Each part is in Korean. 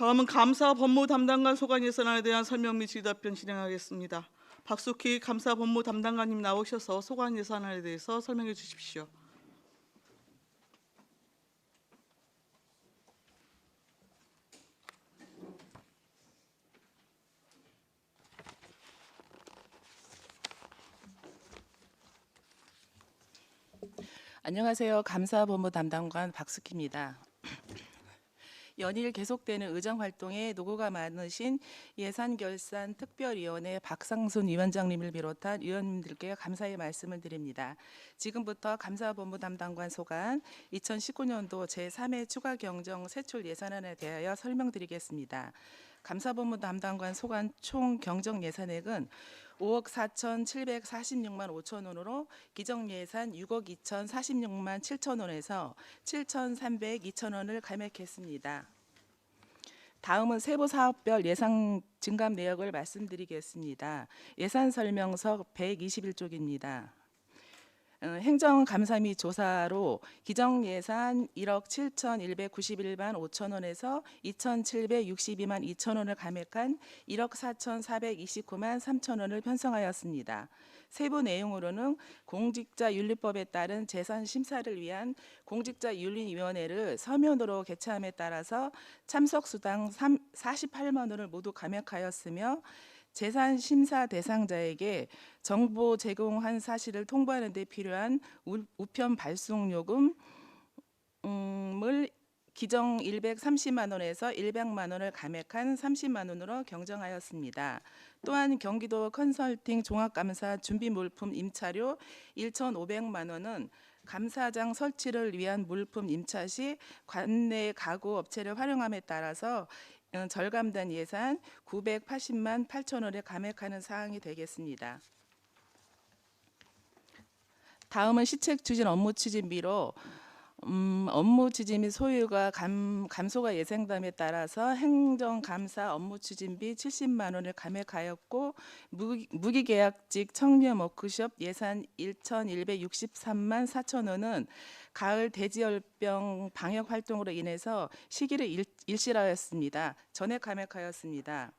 다음은 감사 법무 담당관 소관 예산안에 대한 설명 및 질의답변 진행하겠습니다. 박숙희 감사 법무 담당관님 나오셔서 소관 예산안에 대해서 설명해 주십시오. 안녕하세요. 감사본부 담당관 박숙희입니다. 연일 계속되는 의정활동에 노고가 많으신 예산결산특별위원회 박상순 위원장님을 비롯한 위원님들께 감사의 말씀을 드립니다. 지금부터 감사본부 담당관 소관 2019년도 제3회 추가경정 세출 예산안에 대하여 설명드리겠습니다. 감사본부 담당관 소관 총 경정 예산액은 5억 4,746만 5천 원으로 기정예산 6억 2,046만 7천 원에서 7,302천 원을 감액했습니다. 다음은 세부 사업별 예산 증감 내역을 말씀드리겠습니다. 예산 설명서 121쪽입니다. 행정감사 및 조사로 기정예산 1억 7,191만 5천 원에서 2,762만 2천 원을 감액한 1억 4,429만 3천 원을 편성하였습니다. 세부 내용으로는 공직자윤리법에 따른 재산 심사를 위한 공직자윤리위원회를 서면으로 개최함에 따라서 참석수당 48만 원을 모두 감액하였으며 재산 심사 대상자에게 정보 제공한 사실을 통보하는 데 필요한 우편 발송 요금을 기정 130만 원에서 100만 원을 감액한 30만 원으로 경정하였습니다. 또한 경기도 컨설팅 종합감사 준비 물품 임차료 1,500만 원은 감사장 설치를 위한 물품 임차 시 관내 가구 업체를 활용함에 따라서 절감된 예산 980만 8천 원을 감액하는 사항이 되겠습니다. 다음은 시책 추진 업무 추진비로 업무 추진 및 소요가 감소가 예상됨에 따라서 행정감사 업무 추진비 70만 원을 감액하였고 무기계약직 청년 워크숍 예산 1,163만 4천 원은 가을 돼지열병 방역 활동으로 인해서 시기를 일실하였습니다. 전액 감액하였습니다.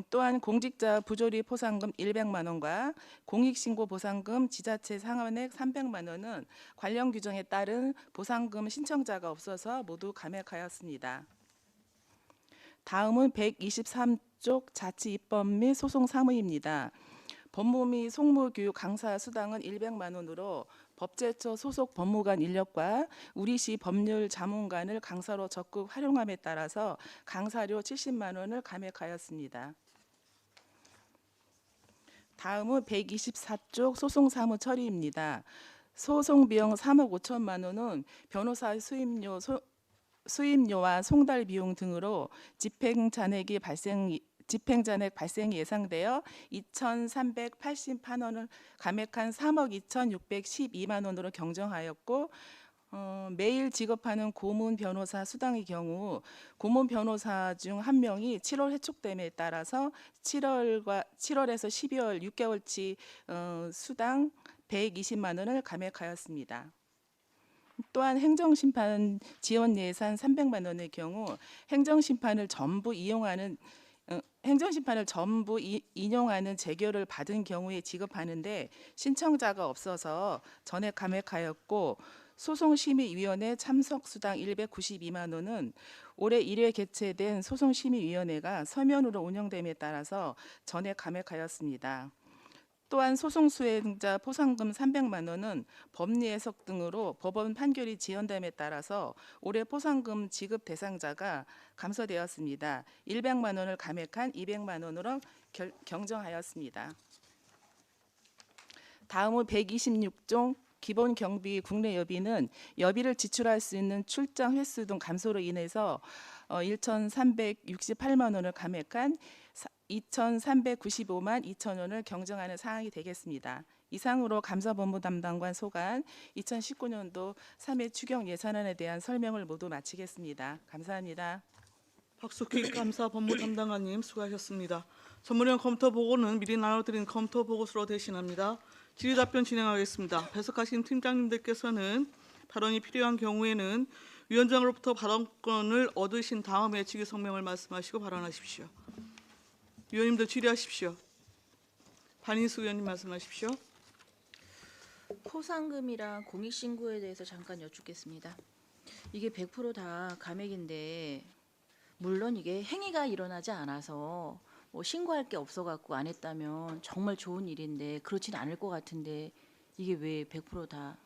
또한 공직자 부조리 포상금 100만 원과 공익신고 보상금 지자체 상환액 300만 원은 관련 규정에 따른 보상금 신청자가 없어서 모두 감액하였습니다. 다음은 123쪽 자치입법 및 소송 사무입니다. 법무 및 송무교육 강사 수당은 100만 원으로 법제처 소속 법무관 인력과 우리시 법률 자문관을 강사로 적극 활용함에 따라서 강사료 70만 원을 감액하였습니다. 다음은 124쪽 소송 사무 처리입니다. 소송 비용 3억 5천만 원은 변호사 수임료와 송달 비용 등으로 집행잔액 발생이 예상되어 2,388만 원을 감액한 3억 2,612만 원으로 경정하였고 매일 지급하는 고문 변호사 수당의 경우 고문 변호사 중 한 명이 7월 해촉됨에 따라서 7월에서 12월 6개월치 수당 120만 원을 감액하였습니다. 또한 행정심판 지원 예산 300만 원의 경우 행정심판을 전부 인용하는 재결을 받은 경우에 지급하는데 신청자가 없어서 전액 감액하였고 소송심의위원회 참석수당 192만 원은 올해 1회 개최된 소송심의위원회가 서면으로 운영됨에 따라서 전액 감액하였습니다. 또한 소송수행자 포상금 300만 원은 법리해석 등으로 법원 판결이 지연됨에 따라서 올해 포상금 지급 대상자가 감소되었습니다. 100만 원을 감액한 200만 원으로 경정하였습니다. 다음은 126종 기본 경비 국내 여비는 여비를 지출할 수 있는 출장 횟수 등 감소로 인해서 1,368만 원을 감액한 2,395만 2천 원을 경정하는 사항이 되겠습니다. 이상으로 감사본부 담당관 소관 2019년도 3회 추경 예산안에 대한 설명을 모두 마치겠습니다. 감사합니다. 박숙희 감사 법무 담당관님 수고하셨습니다. 전문위원 검토 보고는 미리 나눠드린 검토 보고서로 대신합니다. 질의답변 진행하겠습니다. 배석하신 팀장님들께서는 발언이 필요한 경우에는 위원장으로부터 발언권을 얻으신 다음에 직위 성명을 말씀하시고 발언하십시오. 위원님들 질의하십시오. 반인수 의원님 말씀하십시오. 포상금이랑 공익신고에 대해서 잠깐 여쭙겠습니다. 이게 100%다 감액인데 물론 이게 행위가 일어나지 않아서 뭐 신고할 게 없어갖고 안 했다면 정말 좋은 일인데 그렇진 않을 것 같은데 이게 왜 100%다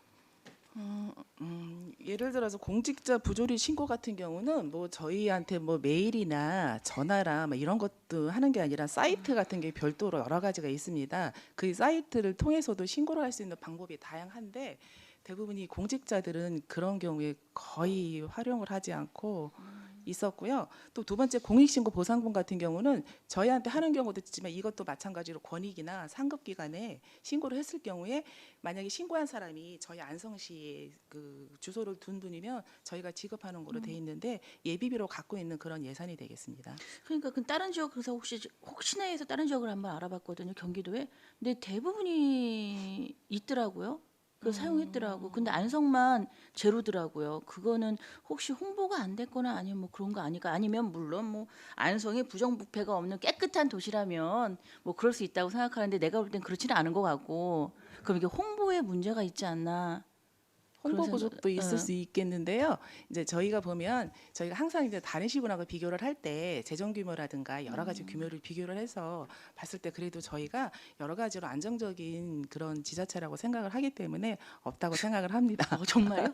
예를 들어서 공직자 부조리 신고 같은 경우는 뭐 저희한테 뭐 메일이나 전화라 뭐 이런 것도 하는 게 아니라 사이트 같은 게 별도로 여러 가지가 있습니다. 그 사이트를 통해서도 신고를 할 수 있는 방법이 다양한데 대부분이 공직자들은 그런 경우에 거의 활용을 하지 않고 있었고요. 또 두 번째 공익신고 보상금 같은 경우는 저희한테 하는 경우도 있지만 이것도 마찬가지로 권익이나 상급기관에 신고를 했을 경우에 만약에 신고한 사람이 저희 안성시에 그 주소를 둔 분이면 저희가 지급하는 거로 돼 있는데 예비비로 갖고 있는 그런 예산이 되겠습니다. 그러니까 그 다른 지역 그래서 혹시나 해서 다른 지역을 한번 알아봤거든요. 경기도에. 근데 대부분이 있더라고요. 그 사용했더라고. 근데 안성만 제로더라고요. 그거는 혹시 홍보가 안 됐거나 아니면 뭐 그런 거 아닐까? 아니면 물론 뭐 안성이 부정부패가 없는 깨끗한 도시라면 뭐 그럴 수 있다고 생각하는데 내가 볼 땐 그렇지는 않은 것 같고. 그럼 이게 홍보에 문제가 있지 않나? 홍보 그런 생각- 부족도 있을 수 있겠는데요. 이제 저희가 보면 저희가 항상 이제 다른 시군하고 비교를 할 때 재정 규모라든가 여러 가지 규모를 비교를 해서 봤을 때 그래도 저희가 여러 가지로 안정적인 그런 지자체라고 생각을 하기 때문에 없다고 생각을 합니다. 정말요?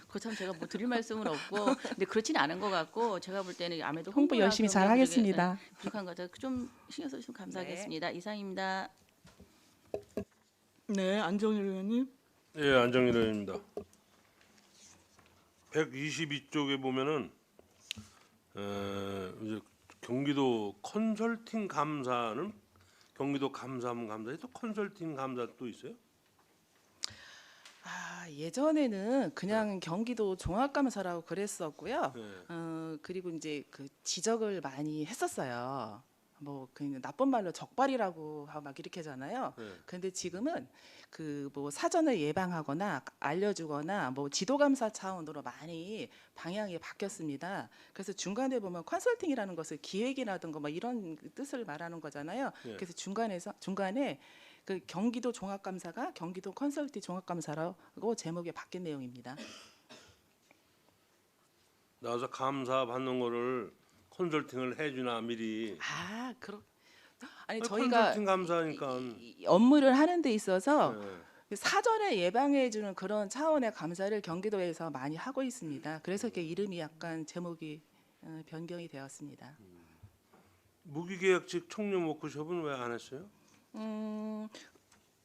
그참 제가 뭐 드릴 말씀은 없고, 근데 그렇지는 않은 것 같고 제가 볼 때는 아무래도 홍보 홍보나 열심히 그런 잘 게 하겠습니다. 부족한 것 같아요. 좀 신경 써주시면 감사하겠습니다. 이상입니다. 네, 안정일 의원님. 예, 안정일 의원입니다. 122쪽에 보면은 이제 경기도 컨설팅 감사는 경기도 감사원 감사에 또 컨설팅 감사 또 있어요? 예전에는 그냥 경기도 종합감사라고 그랬었고요. 예. 그리고 이제 그 지적을 많이 했었어요. 뭐 그냥 나쁜 말로 적발이라고 하고 막 이렇게 하잖아요. 예. 근데 지금은 그 뭐 사전을 예방하거나 알려주거나 뭐 지도감사 차원으로 많이 방향이 바뀌었습니다. 그래서 중간에 보면 컨설팅이라는 것을 기획이라든가 뭐 이런 뜻을 말하는 거잖아요. 예. 그래서 중간에 그 경기도 종합감사가 경기도 컨설팅 종합감사라고 제목이 바뀐 내용입니다. 나와서 감사 받는 거를 컨설팅을 해주나 미리. 아니 아니, 저희가 컨설팅 감사니까. 이 업무를 하는 데 있어서 예. 사전에 예방해 주는 그런 차원의 감사를 경기도에서 많이 하고 있습니다. 그래서 이렇게 이름이 약간 제목이 변경이 되었습니다. 무기계약직 청렴 워크숍은 왜 안 했어요?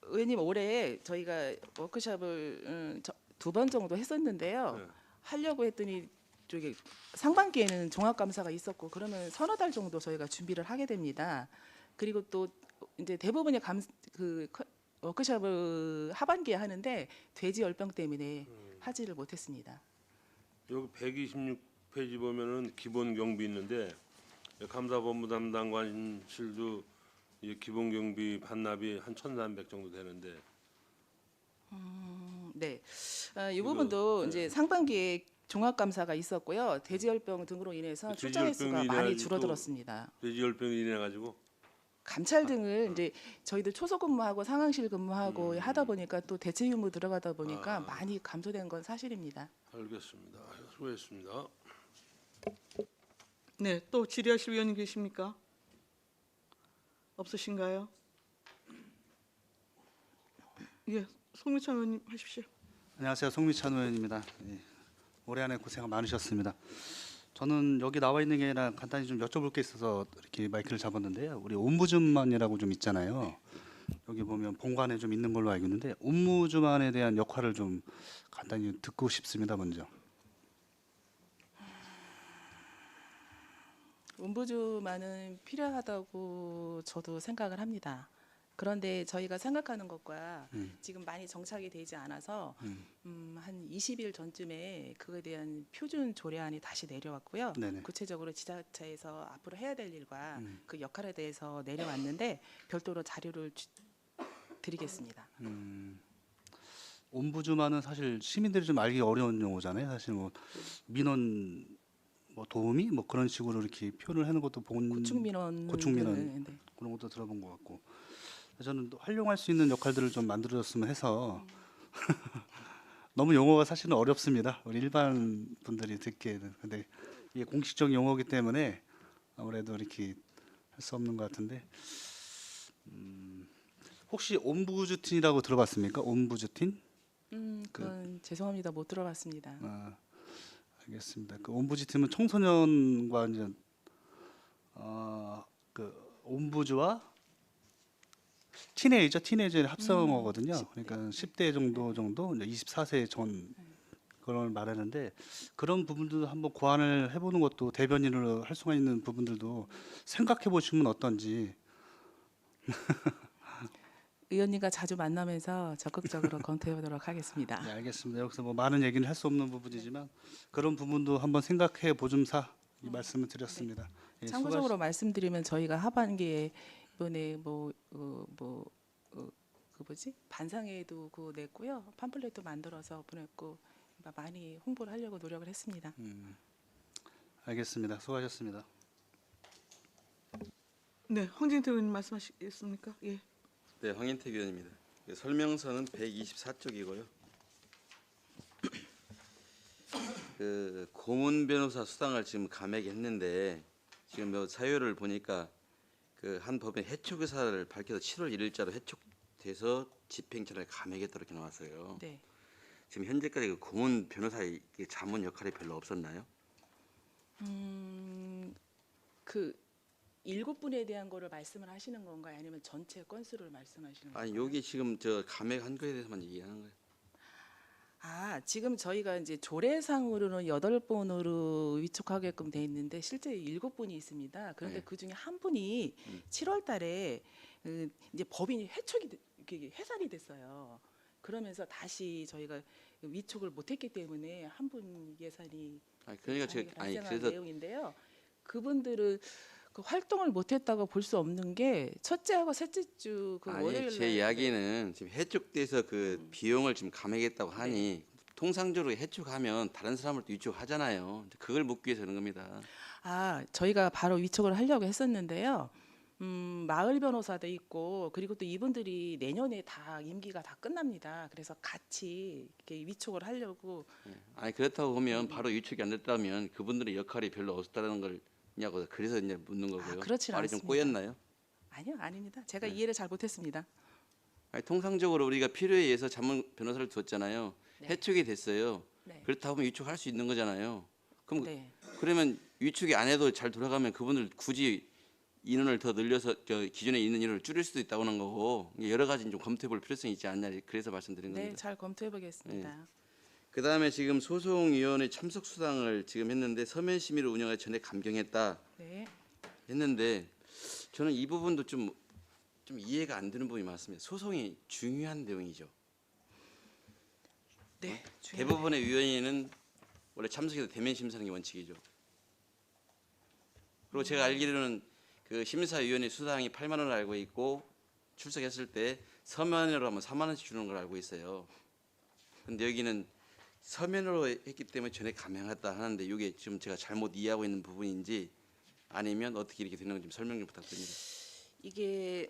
의원님 올해 저희가 워크숍을 2번 정도 했었는데요. 네. 하려고 하려고 했더니 저기 상반기에는 종합감사가 있었고 그러면 서너 달 정도 저희가 준비를 하게 됩니다. 그리고 또 이제 대부분의 워크숍을 하반기에 하는데 돼지 열병 때문에 하지를 못했습니다. 여기 126페이지 보면은 기본 경비 있는데 감사본부 담당관실도 이 기본 경비 반납이 한 1,300 정도 되는데 네, 이 이거, 부분도 네. 이제 상반기에 종합감사가 있었고요. 돼지열병 등으로 인해서 그 출장 횟수가 돼지열병이 많이 인해가지고 줄어들었습니다. 돼지열병이 인해 가지고 감찰 등을 이제 저희도 초소 근무하고 상황실 근무하고 하다 보니까 또 대체 휴무 들어가다 보니까 많이 감소된 건 사실입니다. 알겠습니다. 수고했습니다. 네, 또 질의하실 위원님 계십니까? 없으신가요? 예, 송미찬 의원님 하십시오. 안녕하세요. 송미찬 의원입니다. 예, 올해 안에 고생 많으셨습니다. 저는 여기 나와 있는 게 아니라 간단히 좀 여쭤볼 게 있어서 이렇게 마이크를 잡았는데요. 우리 옴부즈만이라고 좀 있잖아요. 여기 보면 본관에 좀 있는 걸로 알고 있는데 옴부즈만에 대한 역할을 좀 간단히 듣고 싶습니다. 먼저. 옴부즈만은 필요하다고 저도 생각을 합니다. 그런데 저희가 생각하는 것과 지금 많이 정착이 되지 않아서 한 20일 전쯤에 그에 대한 표준 조례안이 다시 내려왔고요. 네네. 구체적으로 지자체에서 앞으로 해야 될 일과 그 역할에 대해서 내려왔는데 별도로 자료를 드리겠습니다. 옴부즈만은 사실 시민들이 좀 알기 어려운 용어잖아요. 사실 뭐 민원 뭐 도우미 뭐 그런 식으로 이렇게 표현을 하는 것도 본 고충민원. 고충민원. 네. 그런 것도 들어본 것 같고 저는 또 활용할 수 있는 역할들을 좀 만들어줬으면 해서 너무 용어가 사실은 어렵습니다. 우리 일반 분들이 듣기에는. 근데 이게 공식적 용어이기 때문에 아무래도 이렇게 할 수 없는 것 같은데 혹시 옴부즈틴이라고 들어봤습니까? 옴부즈틴? 그건 죄송합니다. 못 들어봤습니다. 아, 알겠습니다. 그 옴부즈팀은 청소년과 이제 그 옴부즈와 티네이저의 합성어거든요. 그러니까 10대 정도 이제 24세 전 그걸 말하는데 그런 부분들도 한번 고안을 해보는 것도 대변인으로 할 수가 있는 부분들도 생각해 보시면 어떤지. 의원님과 자주 만나면서 적극적으로 검토해 보도록 하겠습니다. 네, 알겠습니다. 여기서 뭐 많은 얘기는 할 수 없는 부분이지만 그런 부분도 한번 생각해 보줌사 이 말씀을 드렸습니다. 예, 참고적으로 말씀드리면 저희가 하반기에 이번에 그 뭐지 반상회도 그 냈고요, 팜플렛도 만들어서 보냈고 많이 홍보를 하려고 노력을 했습니다. 알겠습니다. 수고하셨습니다. 네, 황진태 의원님 말씀하시겠습니까? 예. 네, 황인택 의원입니다. 설명서는 124쪽이고요. 그 고문 변호사 수당을 지금 감액했는데 지금 뭐 사유를 보니까 그 한 법인 해촉 의사를 밝혀서 7월 1일자로 해촉돼서 집행처를 감액했다 이렇게 나왔어요. 네. 지금 현재까지 그 고문 변호사의 자문 역할이 별로 없었나요? 그 7분에 대한 거를 말씀을 하시는 건가요? 아니면 전체 건수를 말씀하시는 건가요? 아니 여기 지금 저 감액한 거에 대해서만 얘기하는 거예요. 지금 저희가 이제 조례상으로는 8분으로 위촉하게끔 돼 있는데 실제 7분이 있습니다. 그런데 네. 그 중에 한 분이 7월 달에 이제 법인이 해산이 됐어요. 그러면서 다시 저희가 위촉을 못했기 때문에 한 분 예산이 아니 그러니까 제가 발생한 그래서 내용인데요. 그분들은 그 활동을 못했다고 볼 수 없는 게 첫째하고 셋째 주 그 월요일 아니 제 이야기는 지금 해촉돼서 그 비용을 지금 감액했다고 하니 통상적으로 해촉하면 다른 사람을 또 위촉하잖아요. 그걸 묻기 위해서 그런 겁니다. 저희가 바로 위촉을 하려고 했었는데요. 마을 변호사도 있고 그리고 또 이분들이 내년에 다 임기가 다 끝납니다. 그래서 같이 이렇게 위촉을 하려고. 아니 그렇다고 보면 바로 위촉이 안 됐다면 그분들의 역할이 별로 없었다는 걸냐고 그래서 이제 묻는 거고요. 그렇지는 말이 좀 않습니다. 꼬였나요? 아니요, 아닙니다. 제가 이해를 잘 못했습니다. 아니, 통상적으로 우리가 필요에 의해서 자문 변호사를 뒀잖아요. 네. 해촉이 됐어요. 네. 그렇다고 하면 위촉할 수 있는 거잖아요. 그럼 네. 그러면 위촉이 안 해도 잘 돌아가면 그분들 굳이 인원을 더 늘려서 저 기존에 있는 인원을 줄일 수도 있다고 하는 거고 여러 가지 좀 검토해볼 필요성이 있지 않냐 그래서 말씀드린 네, 겁니다. 잘 검토해 보겠습니다. 그다음에 지금 소송위원회 참석 수당을 지금 했는데 서면 심의를 운영하기 전에 감경했다 네. 했는데 저는 이 부분도 좀 이해가 안 되는 부분이 많습니다. 소송이 중요한 내용이죠. 네. 대부분의 위원회는 원래 참석해서 대면 심사하는 게 원칙이죠. 그리고 제가 알기로는 그 심사위원회 수당이 8만 원을 알고 있고 출석했을 때 서면으로 하면 4만 원씩 주는 걸 알고 있어요. 근데 여기는 서면으로 했기 때문에 전에 감행했다 하는데 이게 지금 제가 잘못 이해하고 있는 부분인지 아니면 어떻게 이렇게 되는 건지 좀 설명 좀 부탁드립니다. 이게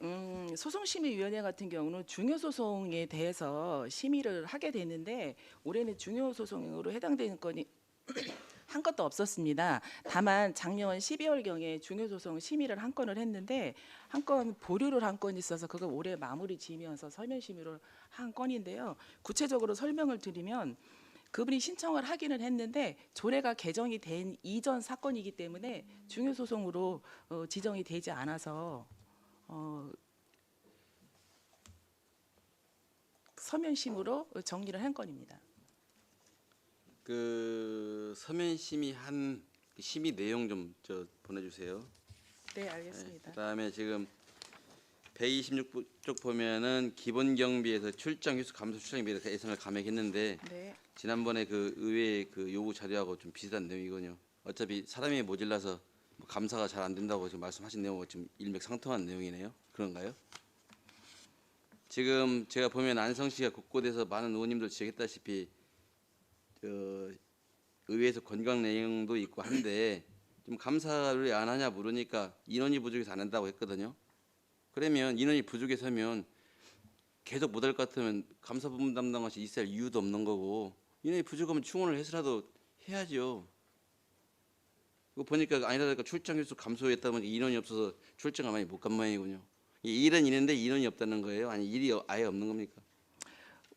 소송심의위원회 같은 경우는 중요소송에 대해서 심의를 하게 되는데 올해는 중요소송으로 해당되는 건이 한 건도 없었습니다. 다만 작년 12월경에 중요소송 심의를 한 건을 했는데 한 건 보류를 한 건이 있어서 그걸 올해 마무리 지면서 서면 심의를 한 건인데요. 구체적으로 설명을 드리면 그분이 신청을 하기는 했는데 조례가 개정이 된 이전 사건이기 때문에 중요소송으로 지정이 되지 않아서 서면심으로 정리를 한 건입니다. 그 서면 심의한 그 심의 내용 좀 보내주세요. 네, 알겠습니다. 그다음에 지금 126쪽 보면은 기본 경비에서 출장 휴수 감소 출장비에 예산을 감액했는데 네, 지난번에 그 의회 그 요구 자료하고 좀 비슷한 내용이거든요. 어차피 사람이 모질라서 뭐 감사가 잘 안 된다고 지금 말씀하신 내용과 좀 일맥상통한 내용이네요. 그런가요? 지금 제가 보면 안성시가 곳곳에서 많은 의원님들 지적했다시피 의회에서 건강 내용도 있고 한데 좀 감사를 왜 안 하냐 물으니까 인원이 부족해서 안 한다고 했거든요. 그러면 인원이 부족해서면 계속 못할 것 같으면 감사본부 담당관이 있을 이유도 없는 거고 인원이 부족하면 충원을 해서라도 해야죠. 이거 보니까 아니라 다를까 출장 횟수 감소했다 보니까 인원이 없어서 출장을 많이 못 간 모양이군요. 일은 있는데 인원이 없다는 거예요? 아니 일이 아예 없는 겁니까?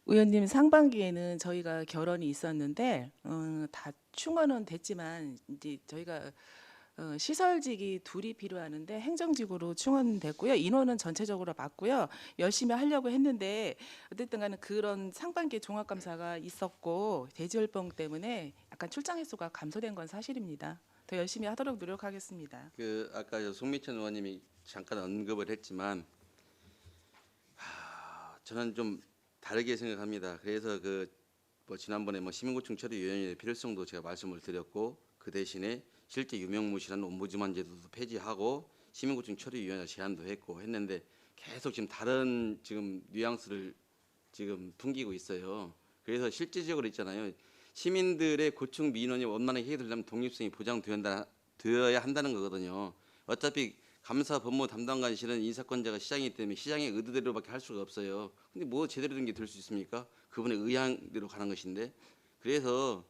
의원님 상반기에는 저희가 결혼이 있었는데 다 충원은 됐지만 이제 저희가 시설직이 둘이 필요하는데 행정직으로 충원됐고요. 인원은 전체적으로 맞고요. 열심히 하려고 했는데 어쨌든 간에 그런 상반기 종합감사가 있었고 대지열병 때문에 약간 출장 횟수가 감소된 건 사실입니다. 더 열심히 하도록 노력하겠습니다. 그 아까 저 송미천 의원님이 잠깐 언급을 했지만 저는 좀 다르게 생각합니다. 그래서 뭐 지난번에 뭐 시민고충 처리위원회의 필요성도 제가 말씀을 드렸고 그 대신에 실제 유명무실한 옴부즈만 제도도 폐지하고 시민고충 처리위원회 제안도 했고 했는데 계속 지금 다른 지금 뉘앙스를 지금 풍기고 있어요. 그래서 실질적으로 있잖아요. 시민들의 고충 민원이 원만하게 해결되려면 독립성이 보장되어야 한다는 거거든요. 어차피 감사 법무 담당관실은 인사권자가 시장이기 때문에 시장의 의도대로밖에 할 수가 없어요. 근데 뭐 제대로 된 게 될 수 있습니까? 그분의 의향대로 가는 것인데. 그래서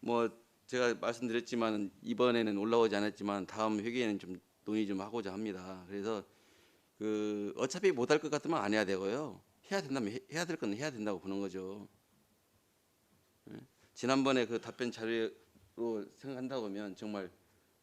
뭐 제가 말씀드렸지만 이번에는 올라오지 않았지만 다음 회기에는 좀 논의 좀 하고자 합니다. 그래서 어차피 못할 것 같으면 안 해야 되고요. 해야 된다면 해야 될 건 해야 된다고 보는 거죠. 예? 지난번에 그 답변 자료로 생각한다고 하면 정말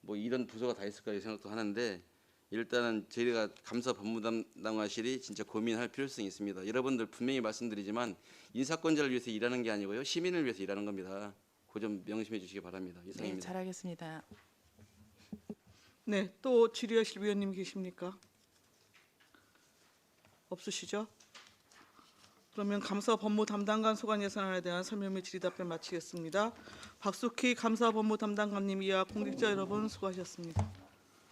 뭐 이런 부서가 다 있을까 생각도 하는데 일단은 저희가 감사 법무담당관실이 진짜 고민할 필요성이 있습니다. 여러분들 분명히 말씀드리지만 인사권자를 위해서 일하는 게 아니고요. 시민을 위해서 일하는 겁니다. 그 점 명심해 주시기 바랍니다. 네, 이상입니다. 잘하겠습니다. 네, 또 질의하실 위원님 계십니까? 없으시죠? 그러면 감사 법무 담당관 소관 예산안에 대한 설명 및 질의 답변 마치겠습니다. 박숙희 감사 법무 담당관님 이하 공직자 여러분 수고하셨습니다.